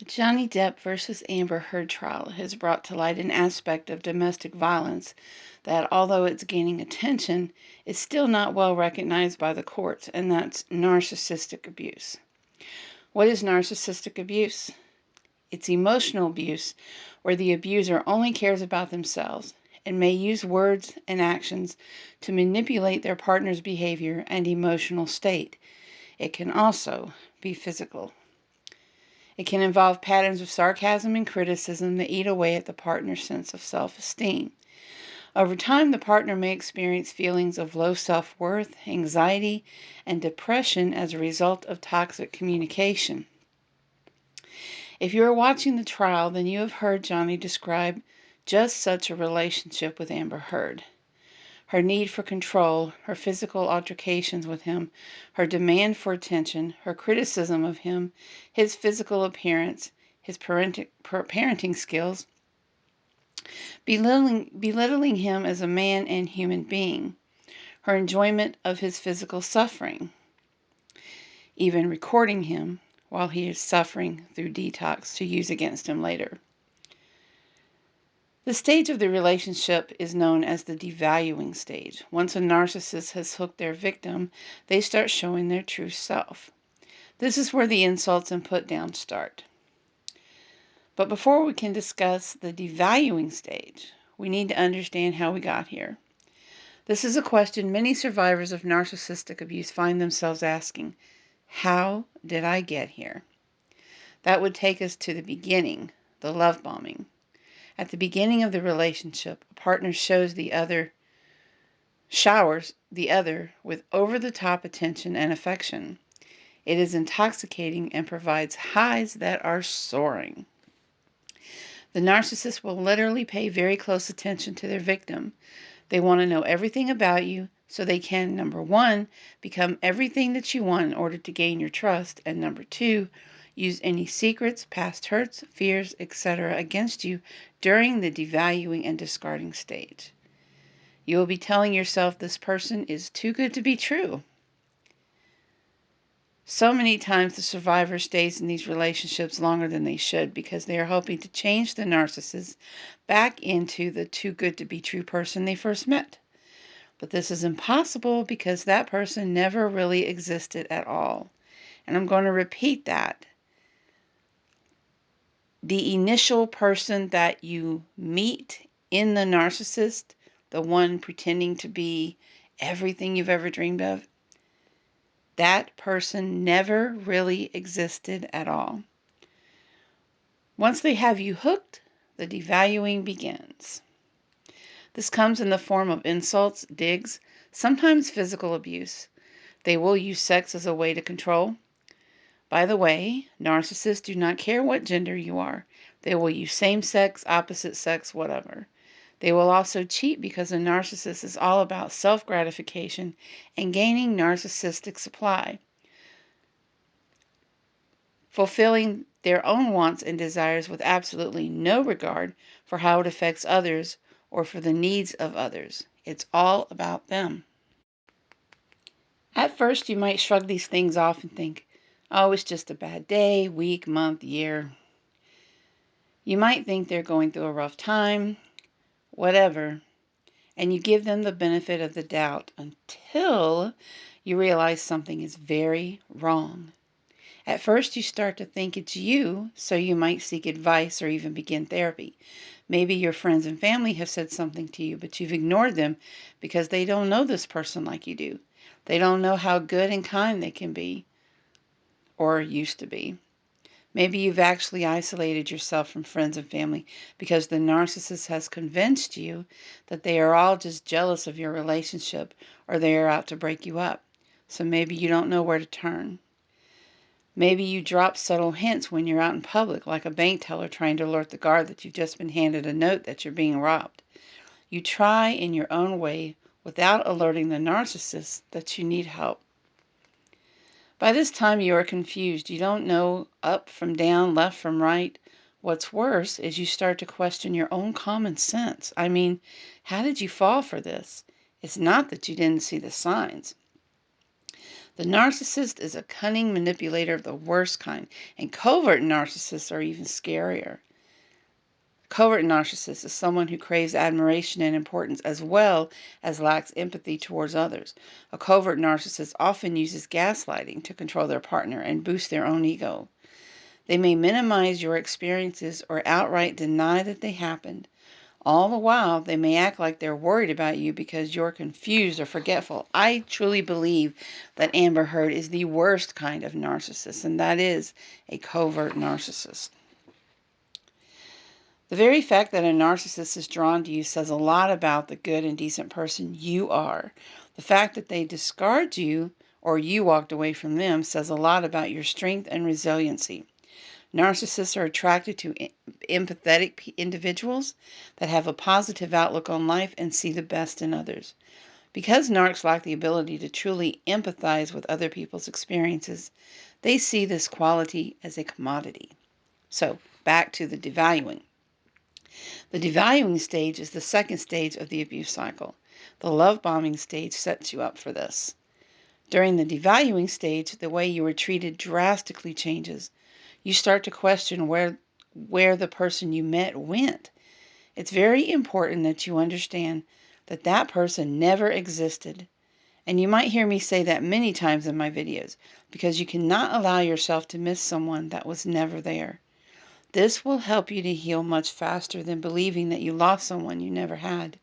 Johnny Depp versus Amber Heard trial has brought to light an aspect of domestic violence that, although it's gaining attention, is still not well recognized by the courts, and that's narcissistic abuse. What is narcissistic abuse? It's emotional abuse where the abuser only cares about themselves and may use words and actions to manipulate their partner's behavior and emotional state. It can also be physical. It can involve patterns of sarcasm and criticism that eat away at the partner's sense of self-esteem. Over time, the partner may experience feelings of low self-worth, anxiety, and depression as a result of toxic communication. If you are watching the trial, then you have heard Johnny describe just such a relationship with Amber Heard. Her need for control, her physical altercations with him, her demand for attention, her criticism of him, his physical appearance, his parenting skills, belittling him as a man and human being, her enjoyment of his physical suffering, even recording him while he is suffering through detox to use against him later. The stage of the relationship is known as the devaluing stage. Once a narcissist has hooked their victim, they start showing their true self. This is where the insults and put-downs start. But before we can discuss the devaluing stage, we need to understand how we got here. This is a question many survivors of narcissistic abuse find themselves asking. How did I get here? That would take us to the beginning, the love bombing. At the beginning of the relationship, a partner showers the other with over-the-top attention and affection. It is intoxicating and provides highs that are soaring. The narcissist will literally pay very close attention to their victim. They want to know everything about you so they can, number one, become everything that you want in order to gain your trust, and number two, use any secrets, past hurts, fears, etc. against you during the devaluing and discarding stage. You will be telling yourself this person is too good to be true. So many times the survivor stays in these relationships longer than they should because they are hoping to change the narcissist back into the too good to be true person they first met. But this is impossible because that person never really existed at all. And I'm going to repeat that. The initial person that you meet in the narcissist, the one pretending to be everything you've ever dreamed of, that person never really existed at all. Once they have you hooked, the devaluing begins. This comes in the form of insults, digs, sometimes physical abuse. They will use sex as a way to control. By the way, narcissists do not care what gender you are. They will use same sex, opposite sex, whatever. They will also cheat because a narcissist is all about self-gratification and gaining narcissistic supply, fulfilling their own wants and desires with absolutely no regard for how it affects others or for the needs of others. It's all about them. At first, you might shrug these things off and think, oh, it's just a bad day, week, month, year. You might think they're going through a rough time, whatever, and you give them the benefit of the doubt until you realize something is very wrong. At first, you start to think it's you, so you might seek advice or even begin therapy. Maybe your friends and family have said something to you, but you've ignored them because they don't know this person like you do. They don't know how good and kind they can be, or used to be. Maybe you've actually isolated yourself from friends and family because the narcissist has convinced you that they are all just jealous of your relationship or they are out to break you up. So maybe you don't know where to turn. Maybe you drop subtle hints when you're out in public, like a bank teller trying to alert the guard that you've just been handed a note that you're being robbed. You try in your own way without alerting the narcissist that you need help. By this time, you are confused. You don't know up from down, left from right. What's worse is you start to question your own common sense. I mean, how did you fall for this? It's not that you didn't see the signs. The narcissist is a cunning manipulator of the worst kind, and covert narcissists are even scarier. Covert narcissist is someone who craves admiration and importance as well as lacks empathy towards others. A covert narcissist often uses gaslighting to control their partner and boost their own ego. They may minimize your experiences or outright deny that they happened. All the while, they may act like they're worried about you because you're confused or forgetful. I truly believe that Amber Heard is the worst kind of narcissist, and that is a covert narcissist. The very fact that a narcissist is drawn to you says a lot about the good and decent person you are. The fact that they discard you or you walked away from them says a lot about your strength and resiliency. Narcissists are attracted to empathetic individuals that have a positive outlook on life and see the best in others. Because narcs lack the ability to truly empathize with other people's experiences, they see this quality as a commodity. So, back to the devaluing. The devaluing stage is the second stage of the abuse cycle. The love bombing stage sets you up for this. During the devaluing stage, the way you were treated drastically changes. You start to question where the person you met went. It's very important that you understand that that person never existed. And you might hear me say that many times in my videos, because you cannot allow yourself to miss someone that was never there. This will help you to heal much faster than believing that you lost someone you never had.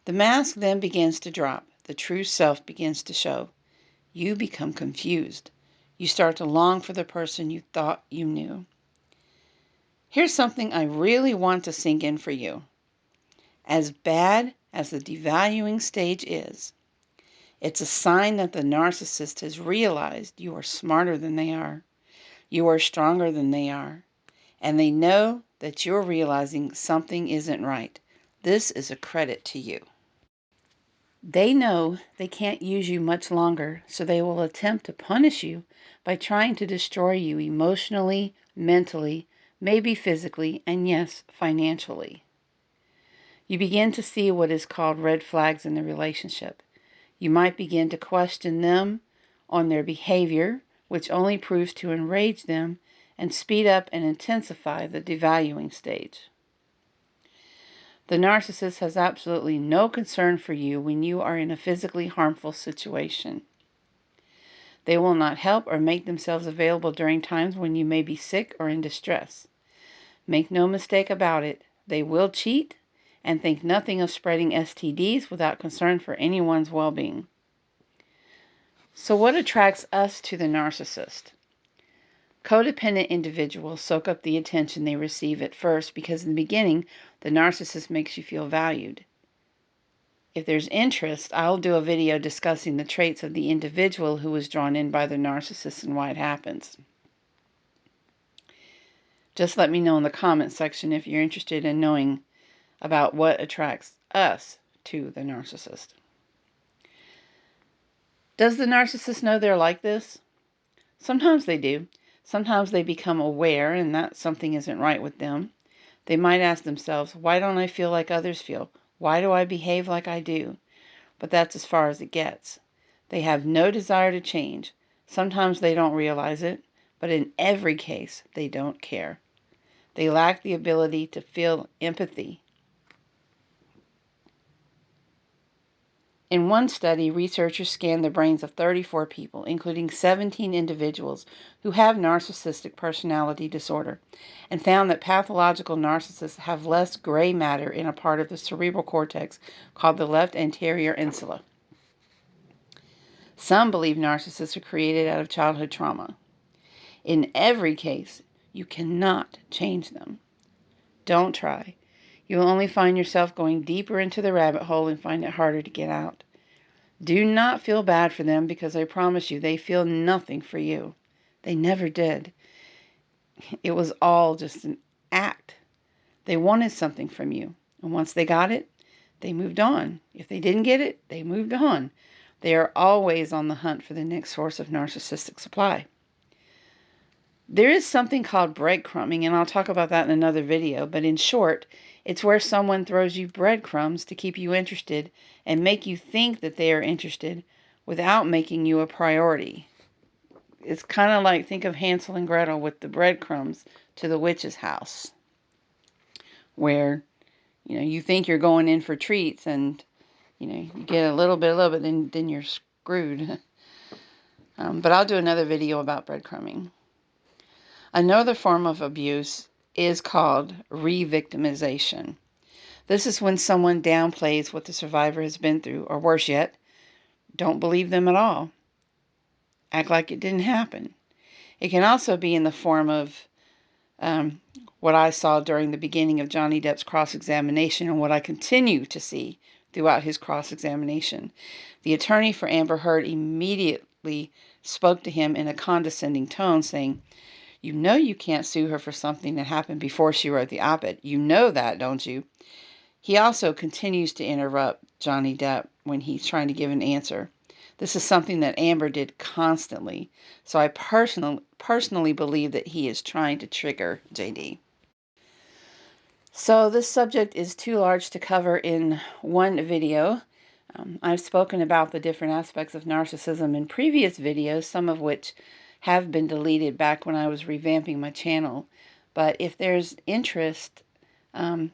The mask then begins to drop. The true self begins to show. You become confused. You start to long for the person you thought you knew. Here's something I really want to sink in for you. As bad as the devaluing stage is, it's a sign that the narcissist has realized you are smarter than they are. You are stronger than they are. And they know that you're realizing something isn't right. This is a credit to you. They know they can't use you much longer, so they will attempt to punish you by trying to destroy you emotionally, mentally, maybe physically, and yes, financially. You begin to see what is called red flags in the relationship. You might begin to question them on their behavior, which only proves to enrage them and speed up and intensify the devaluing stage. The narcissist has absolutely no concern for you when you are in a physically harmful situation. They will not help or make themselves available during times when you may be sick or in distress. Make no mistake about it, they will cheat and think nothing of spreading STDs without concern for anyone's well-being. So what attracts us to the narcissist? Codependent individuals soak up the attention they receive at first because in the beginning, the narcissist makes you feel valued. If there's interest, I'll do a video discussing the traits of the individual who was drawn in by the narcissist and why it happens. Just let me know in the comment section if you're interested in knowing about what attracts us to the narcissist. Does the narcissist know they're like this? Sometimes they do. Sometimes they become aware and that something isn't right with them. They might ask themselves, why don't I feel like others feel? Why do I behave like I do? But that's as far as it gets. They have no desire to change. Sometimes they don't realize it, but in every case, they don't care. They lack the ability to feel empathy. In one study, researchers scanned the brains of 34 people, including 17 individuals who have narcissistic personality disorder, and found that pathological narcissists have less gray matter in a part of the cerebral cortex called the left anterior insula. Some believe narcissists are created out of childhood trauma. In every case, you cannot change them. Don't try. You will only find yourself going deeper into the rabbit hole and find it harder to get out. Do not feel bad for them because I promise you they feel nothing for you. They never did. It was all just an act. They wanted something from you. And once they got it, they moved on. If they didn't get it, they moved on. They are always on the hunt for the next source of narcissistic supply. There is something called breadcrumbing, and I'll talk about that in another video, but in short, it's where someone throws you breadcrumbs to keep you interested and make you think that they are interested without making you a priority. It's kind of like, think of Hansel and Gretel with the breadcrumbs to the witch's house, where, you think you're going in for treats, and, you get a little bit, then you're screwed. But I'll do another video about breadcrumbing. Another form of abuse is called re-victimization. This is when someone downplays what the survivor has been through, or worse yet, don't believe them at all. Act like it didn't happen. It can also be in the form of what I saw during the beginning of Johnny Depp's cross-examination, and what I continue to see throughout his cross-examination. The attorney for Amber Heard immediately spoke to him in a condescending tone, saying, "You know you can't sue her for something that happened before she wrote the op-ed. You know that, don't you?" He also continues to interrupt Johnny Depp when he's trying to give an answer. This is something that Amber did constantly, so I personally believe that he is trying to trigger JD. So this subject is too large to cover in one video. I've spoken about the different aspects of narcissism in previous videos, some of which have been deleted back when I was revamping my channel. But if there's interest, then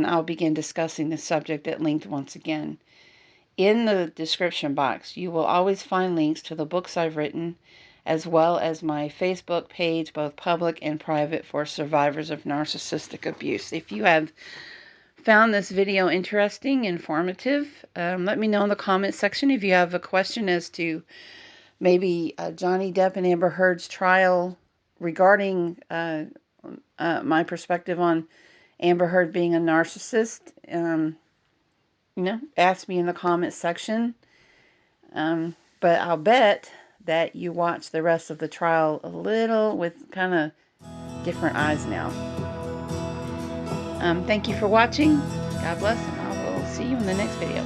I'll begin discussing this subject at length once again. In the description box, you will always find links to the books I've written, as well as my Facebook page, both public and private, for survivors of narcissistic abuse. If you have found this video interesting, informative, let me know in the comments section. If you have a question as to maybe Johnny Depp and Amber Heard's trial regarding my perspective on Amber Heard being a narcissist, ask me in the comments section. But I'll bet that you watch the rest of the trial a little with kind of different eyes now. Thank you for watching. God bless, and I will see you in the next video.